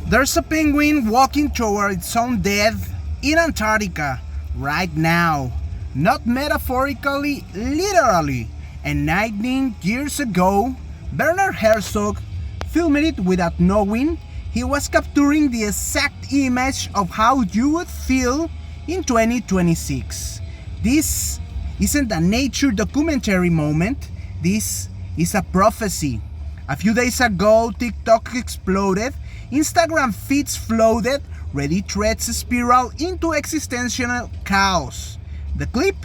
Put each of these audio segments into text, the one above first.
There's a penguin walking toward its own death in Antarctica right now. Not metaphorically, literally. And 19 years ago, Werner Herzog filmed it without knowing he was capturing the exact image of how you would feel in 2026. This isn't a nature documentary moment, this is a prophecy. A few days ago, TikTok exploded, Instagram feeds flooded, Reddit threads spiral into existential chaos. The clip,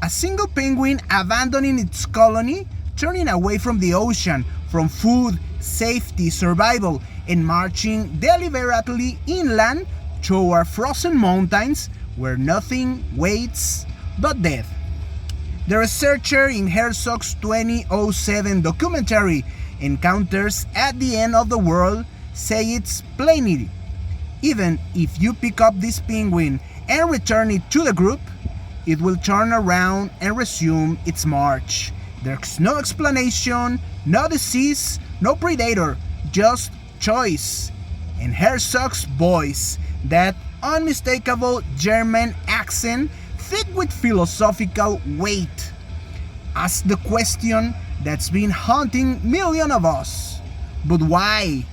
a single penguin abandoning its colony, turning away from the ocean, from food, safety, survival, and marching deliberately inland toward frozen mountains where nothing waits but death. The researcher in Herzog's 2007 documentary Encounters at the End of the World say it's plainly, even if you pick up this penguin and return it to the group, it will turn around and resume its march. There's no explanation, no disease, no predator, just choice. And Herzog's voice, that unmistakable German accent, thick with philosophical weight, asks the question that's been haunting millions of us. But why?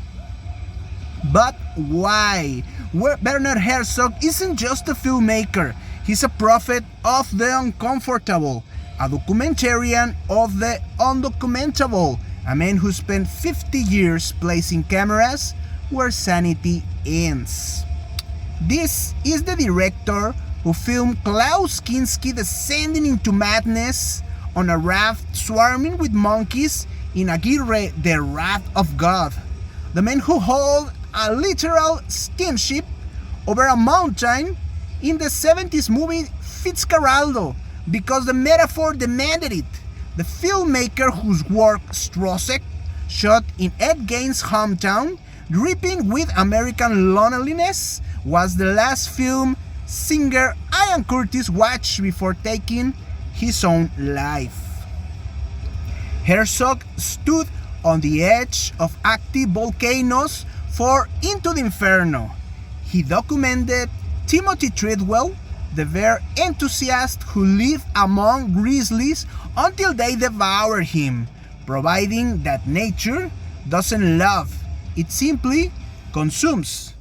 But why? Werner Herzog isn't just a filmmaker, he's a prophet of the uncomfortable, a documentarian of the undocumentable, a man who spent 50 years placing cameras where sanity ends. This is the director who filmed Klaus Kinski descending into madness on a raft swarming with monkeys in Aguirre, the Wrath of God. The man who hauled a literal steamship over a mountain in the 70s movie Fitzcarraldo because the metaphor demanded it. The filmmaker whose work Strozek shot in Ed Gein's hometown, dripping with American loneliness, was the last film singer Ian Curtis watched before taking his own life. Herzog stood on the edge of active volcanoes for Into the Inferno. He documented Timothy Treadwell, the bear enthusiast who lived among grizzlies until they devoured him, providing that nature doesn't love, it simply consumes.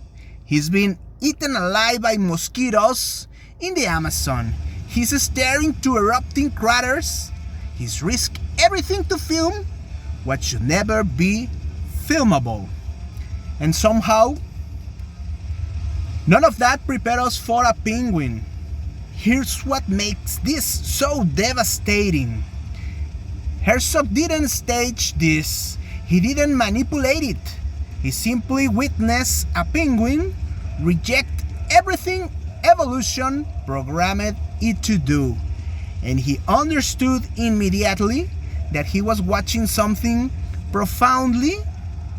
He's been eaten alive by mosquitoes in the Amazon. He's staring to erupting craters. He's risked everything to film what should never be filmable. And somehow, none of that prepared us for a penguin. Here's what makes this so devastating. Herzog didn't stage this. He didn't manipulate it. He simply witnessed a penguin reject everything evolution programmed it to do. And he understood immediately that he was watching something profoundly,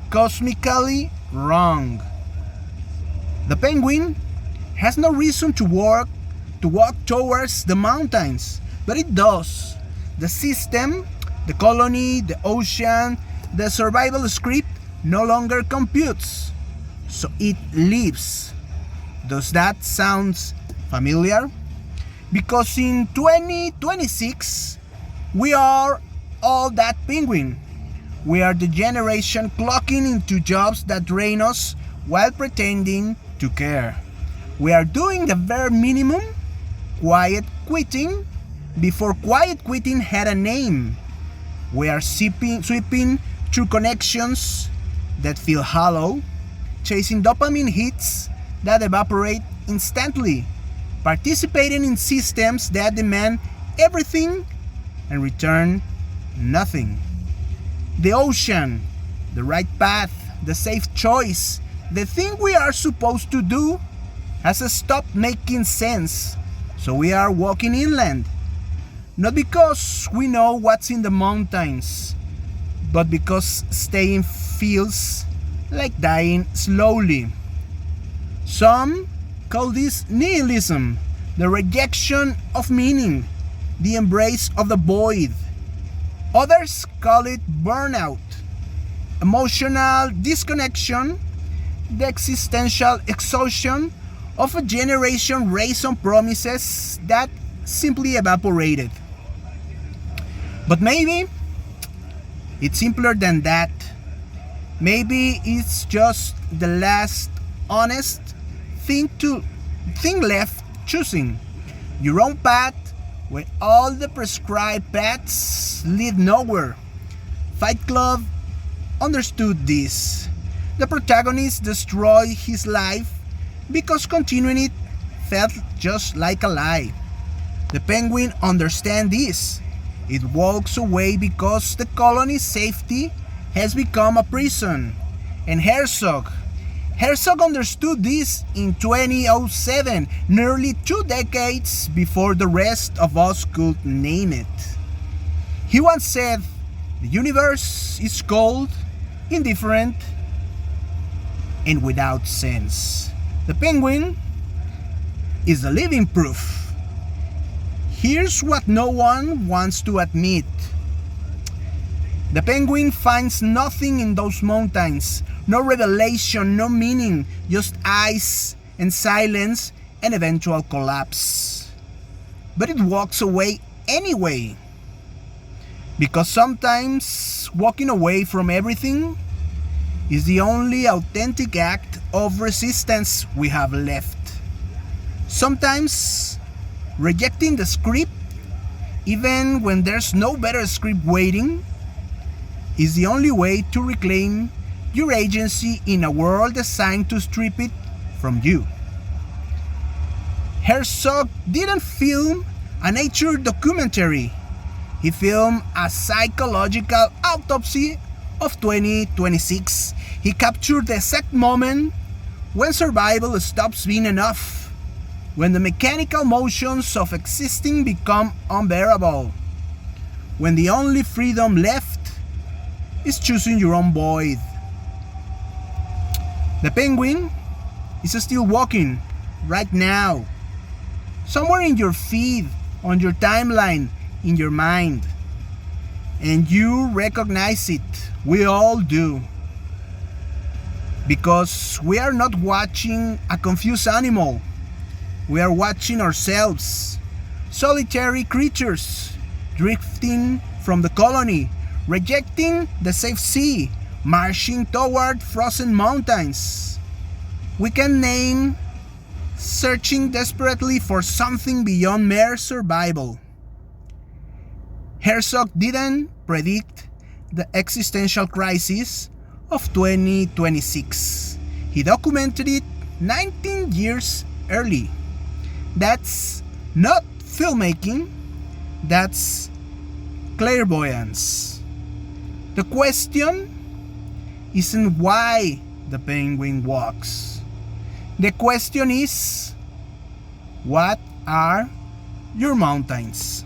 cosmically wrong. The penguin has no reason to walk towards the mountains, but it does. The system, the colony, the ocean, the survival script no longer computes, so it lives. Does that sound familiar? Because in 2026, we are all that penguin. We are the generation clocking into jobs that drain us while pretending to care. We are doing the bare minimum, quiet quitting, before quiet quitting had a name. We are sweeping through connections that feel hollow, chasing dopamine hits that evaporate instantly, participating in systems that demand everything and return nothing. The ocean, the right path, the safe choice, the thing we are supposed to do has stopped making sense, so we are walking inland. Not because we know what's in the mountains, but because staying feels like dying slowly. Some call this nihilism, the rejection of meaning, the embrace of the void. Others call it burnout, emotional disconnection, the existential exhaustion of a generation raised on promises that simply evaporated. But maybe it's simpler than that. Maybe it's just the last honest thing left, choosing your own path when all the prescribed paths lead nowhere. Fight Club understood this. The protagonist destroyed his life because continuing it felt just like a lie. The Penguin understands this. It walks away because the colony's safety has become a prison. And Herzog understood this in 2007, nearly 2 decades before the rest of us could name it. He once said, "The universe is cold, indifferent, and without sense." The Penguin is the living proof. Here's what no one wants to admit. The Penguin finds nothing in those mountains, no revelation, no meaning, just ice and silence and eventual collapse. But it walks away anyway. Because sometimes walking away from everything is the only authentic act of resistance we have left. Sometimes rejecting the script, even when there's no better script waiting, is the only way to reclaim your agency in a world designed to strip it from you. Herzog didn't film a nature documentary. He filmed a psychological autopsy of 2026. He captured the exact moment when survival stops being enough, when the mechanical motions of existing become unbearable, when the only freedom left is choosing your own void. The Penguin is still walking right now, somewhere in your feed, on your timeline, in your mind. And you recognize it. We all do. Because we are not watching a confused animal. We are watching ourselves, solitary creatures, drifting from the colony, rejecting the safe sea, marching toward frozen mountains. We can name searching desperately for something beyond mere survival. Herzog didn't predict the existential crisis of 2026. He documented it 19 years early. That's not filmmaking, that's clairvoyance. The question isn't why the Penguin walks. The question is, what are your mountains?